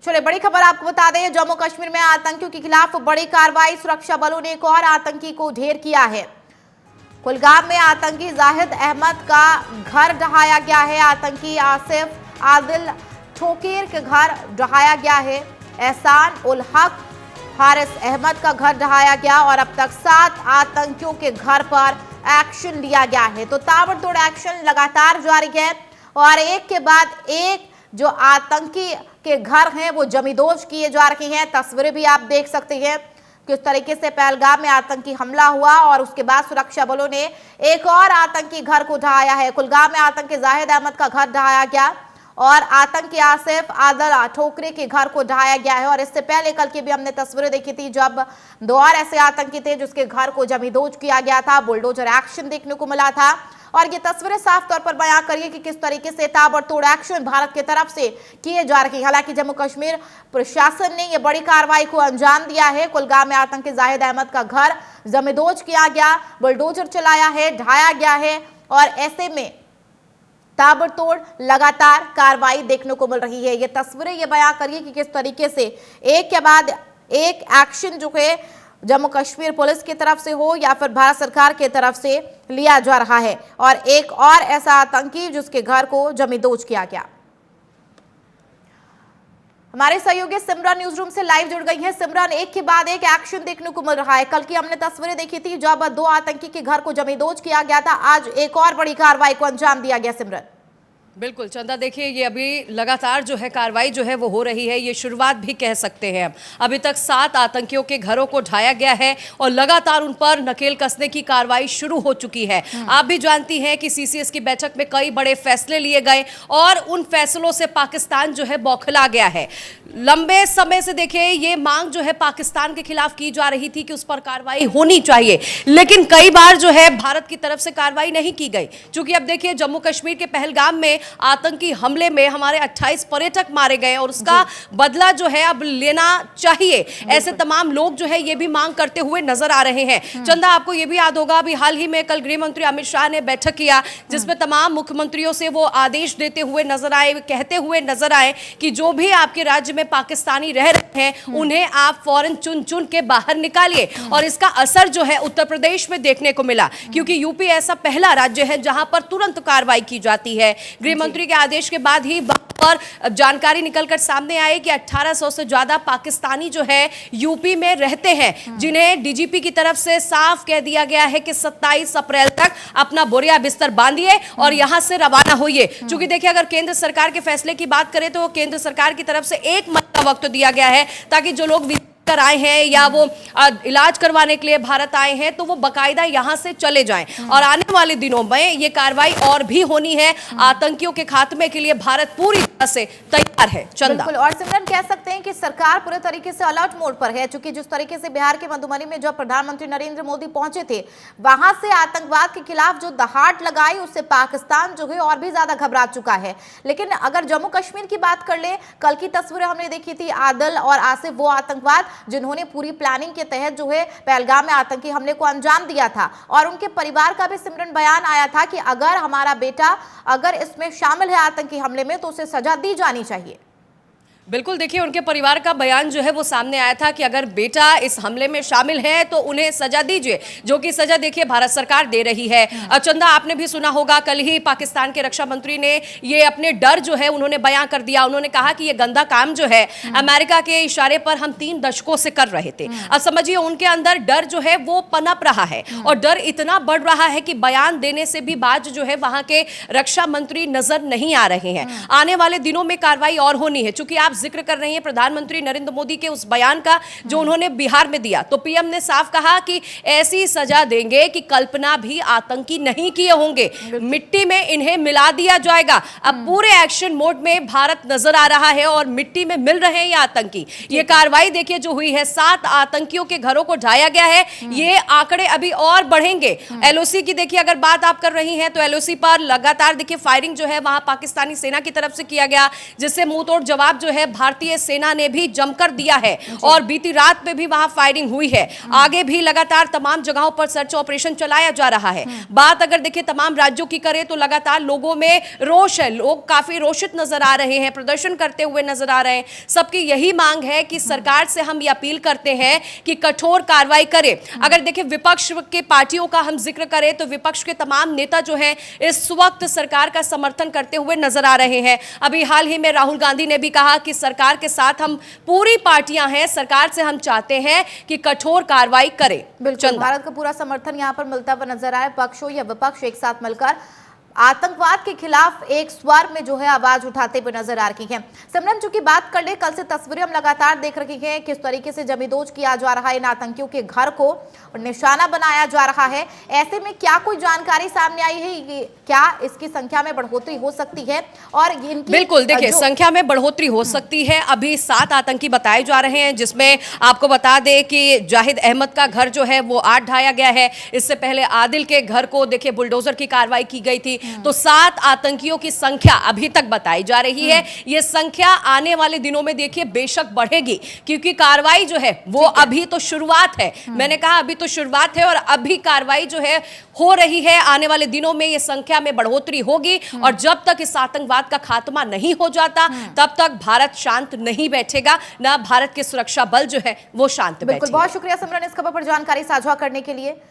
चलिए बड़ी खबर आपको बता दें, जम्मू कश्मीर में आतंकियों के खिलाफ बड़ी कार्रवाई। सुरक्षा बलों ने एक और आतंकी को ढेर किया है। कुलगाम में आतंकी जाहिद अहमद का घर ढहाया गया है। आतंकी आसिफ आदिल ठोकेर के घर ढहाया गया है। एहसान उल हक हारिस अहमद का घर ढहाया गया और अब तक 7 आतंकियों के घर पर एक्शन लिया गया है। तो ताबड़तोड़ एक्शन लगातार जारी है और एक के बाद एक जो आतंकी के घर हैं वो जमींदोज किए जा रहे हैं। तस्वीरें भी आप देख सकते हैं किस तरीके से पहलगाम में आतंकी हमला हुआ और उसके बाद सुरक्षा बलों ने एक और आतंकी घर को ढहाया है। कुलगाम में आतंकी जाहिद अहमद का घर ढहाया गया और आतंकी आसिफ आदिल ठोकरे के घर को ढहाया गया है। और इससे पहले कल की भी हमने तस्वीरें देखी थी जब 2 और ऐसे आतंकी थे जिसके घर को जमींदोज किया गया था। बुलडोजर एक्शन देखने को मिला था और ये तस्वीरें साफ तौर पर बयां करिए कि किस तरीके से ताबड़तोड़ एक्शन भारत की तरफ से किए जा रहे हैं। हालांकि जम्मू कश्मीर प्रशासन ने यह बड़ी कार्रवाई को अंजाम दिया है। कुलगाम में आतंकी जाहिद अहमद का घर जमींदोज किया गया, बुलडोजर चलाया है, ढाया गया है और ऐसे में ताबड़तोड़ लगातार कार्रवाई देखने को मिल रही है। ये तस्वीरें ये बयां करिए कि किस तरीके से एक के बाद एक एक्शन जो है जम्मू कश्मीर पुलिस की तरफ से हो या फिर भारत सरकार की तरफ से लिया जा रहा है। और एक और ऐसा आतंकी जिसके घर को जमींदोज किया गया। हमारे सहयोगी सिमरन न्यूज रूम से लाइव जुड़ गई हैं। सिमरन, एक के बाद एक एक्शन देखने को मिल रहा है। कल की हमने तस्वीरें देखी थी जब 2 आतंकी के घर को जमींदोज किया गया था। आज एक और बड़ी कार्रवाई को अंजाम दिया गया। सिमरन, बिल्कुल चंदा, देखिए ये अभी लगातार जो है कार्रवाई जो है वो हो रही है। ये शुरुआत भी कह सकते हैं। अभी तक 7 आतंकियों के घरों को ढाया गया है और लगातार उन पर नकेल कसने की कार्रवाई शुरू हो चुकी है। आप भी जानती हैं कि सीसीएस की बैठक में कई बड़े फैसले लिए गए और उन फैसलों से पाकिस्तान जो है बौखला गया है। लंबे समय से देखिए ये मांग जो है पाकिस्तान के खिलाफ की जा रही थी कि उस पर कार्रवाई होनी चाहिए, लेकिन कई बार जो है भारत की तरफ से कार्रवाई नहीं की गई। क्योंकि अब देखिए जम्मू कश्मीर के पहलगाम में आतंकी हमले में हमारे 28 पर्यटक मारे गए और उसका बदला जो है अब लेना चाहिए। ऐसे तमाम लोग जो है ये भी मांग करते हुए नजर आ रहे हैं। चंदा, आपको ये भी याद होगा अभी हाल ही में कल गृह मंत्री अमित शाह ने बैठक किया जिसमें तमाम मुख्यमंत्रियों से वो आदेश देते हुए नजर आए, कहते हुए नजर आए कि जो भी आपके राज्य में पाकिस्तानी रह रहे हैं उन्हें आप फौरन चुन चुन के बाहर निकालिए। और इसका असर जो है उत्तर प्रदेश में देखने को मिला क्योंकि यूपी ऐसा पहला राज्य है जहां पर तुरंत कार्रवाई की जाती है। गृह मंत्री के आदेश के बाद ही पर जानकारी निकलकर सामने आई कि 1800 से ज्यादा पाकिस्तानी जो है यूपी में रहते हैं, जिन्हें डीजीपी की तरफ से साफ कह दिया गया है कि 27 अप्रैल तक अपना बोरिया बिस्तर बांधिए और यहां से रवाना होइए। क्योंकि देखिए अगर केंद्र सरकार के फैसले की बात करें तो केंद्र सरकार की तरफ से 1 महीने का वक्त दिया गया है ताकि जो लोग कर आए हैं या वो इलाज करवाने के लिए भारत आए हैं तो वो बकायदा यहां से चले जाएं। और आने वाले दिनों में ये कार्रवाई और भी होनी है। आतंकियों के खात्मे के लिए भारत पूरी तरह से तैयार है। चंदा, बिल्कुल। और सिमरन, कह सकते हैं कि सरकार पूरे तरीके से अलर्ट मोड पर है क्योंकि जिस तरीके से बिहार के मधुबनी में जब प्रधानमंत्री नरेंद्र मोदी पहुंचे थे वहां से आतंकवाद के खिलाफ जो दहाड़ लगाई उससे पाकिस्तान जो है और भी ज्यादा घबरा चुका है। लेकिन अगर जम्मू कश्मीर की बात कर ले, कल की तस्वीरें हमने देखी थी आदिल और आसिफ, वो आतंकवाद जिन्होंने पूरी प्लानिंग के तहत जो है पहलगाम में आतंकी हमले को अंजाम दिया था। और उनके परिवार का भी सिमरन बयान आया था कि अगर हमारा बेटा अगर इसमें शामिल है आतंकी हमले में तो उसे सजा दी जानी चाहिए। बिल्कुल, देखिए उनके परिवार का बयान जो है वो सामने आया था कि अगर बेटा इस हमले में शामिल है तो उन्हें सजा दीजिए, जो कि सजा देखिए भारत सरकार दे रही है। चंदा, आपने भी सुना होगा कल ही पाकिस्तान के रक्षा मंत्री ने ये अपने डर जो है उन्होंने बयां कर दिया। उन्होंने कहा कि ये गंदा काम जो है अमेरिका के इशारे पर हम 3 दशकों से कर रहे थे। अब समझिए उनके अंदर डर जो है वो पनप रहा है और डर इतना बढ़ रहा है कि बयान देने से भी बाज जो है वहां के रक्षा मंत्री नजर नहीं आ रहे हैं। आने वाले दिनों में कार्रवाई और होनी है। चूंकि आप जिक्र कर रही हैं प्रधानमंत्री नरेंद्र मोदी के उस बयान का जो उन्होंने बिहार में दिया, तो पीएम ने साफ कहा कि ऐसी सजा देंगे कि कल्पना भी आतंकी नहीं किए होंगे, मिट्टी में इन्हें मिला दिया जाएगा। अब पूरे एक्शन मोड में भारत नजर आ रहा है और मिट्टी में मिल रहे हैं ये आतंकी। ये कार्रवाई देखिए जो हुई है, 7 आतंकियों के घरों को ढाया गया है। ये आंकड़े अभी और बढ़ेंगे। एलओसी की देखिए अगर बात आप कर रही हैं तो एलओसी पर लगातार देखिए फायरिंग जो है वहां पाकिस्तानी सेना की तरफ से किया गया, जिससे मुंह तोड़ जवाब जो है है भारतीय सेना ने भी जमकर दिया है और बीती रात में भी वहां फायरिंग हुई है। आगे भी लगातार तमाम जगहों पर सर्च ऑपरेशन चलाया जा रहा है। बात अगर देखिए तमाम राज्यों की करें तो लगातार लोगों में रोष है, लोग काफी रोषित नजर आ रहे हैं, प्रदर्शन करते हुए नजर आ रहे हैं। सबकी यही मांग है कि सरकार से हम ये अपील करते हैं कि कठोर कार्रवाई करे। अगर देखिए विपक्ष के पार्टियों का हम जिक्र करें तो विपक्ष के तमाम नेता जो हैं इस वक्त सरकार का समर्थन करते हुए नजर आ रहे हैं। अभी हाल ही में राहुल गांधी ने भी कहा कि सरकार के साथ हम पूरी पार्टियां हैं, सरकार से हम चाहते हैं कि कठोर कार्रवाई करे। बिल्कुल, भारत का पूरा समर्थन यहां पर मिलता हुआ नजर आया। पक्ष हो या विपक्ष एक साथ मिलकर आतंकवाद के खिलाफ एक स्वर में जो है आवाज उठाते हुए नजर आ रही है। सिमरन, चूंकि बात कर ले, कल से तस्वीरें हम लगातार देख रहे हैं किस तरीके से जमींदोज किया जा रहा है इन आतंकियों के घर को और निशाना बनाया जा रहा है। ऐसे में क्या कोई जानकारी सामने आई है कि क्या इसकी संख्या में बढ़ोतरी हो सकती है? और इनकी बिल्कुल देखिए संख्या में बढ़ोतरी हो सकती है। अभी 7 आतंकी बताए जा रहे हैं, जिसमें आपको बता दें कि जाहिद अहमद का घर जो है वो आज ढाया गया है। इससे पहले आदिल के घर को देखिए बुलडोजर की कार्रवाई की गई थी। तो 7 आतंकियों की संख्या अभी तक बताई जा रही है। यह संख्या आने वाले दिनों में देखिए बेशक बढ़ेगी, क्योंकि कार्रवाई जो है वो अभी तो शुरुआत है। मैंने कहा अभी तो शुरुआत है और अभी कार्रवाई जो है हो रही है। आने वाले दिनों में यह संख्या में बढ़ोतरी होगी और जब तक इस आतंकवाद का खात्मा नहीं हो जाता तब तक भारत शांत नहीं बैठेगा, ना भारत के सुरक्षा बल जो है वो शांत बैठेगा। बिल्कुल, बहुत शुक्रिया सिमरन इस खबर पर जानकारी साझा करने के लिए।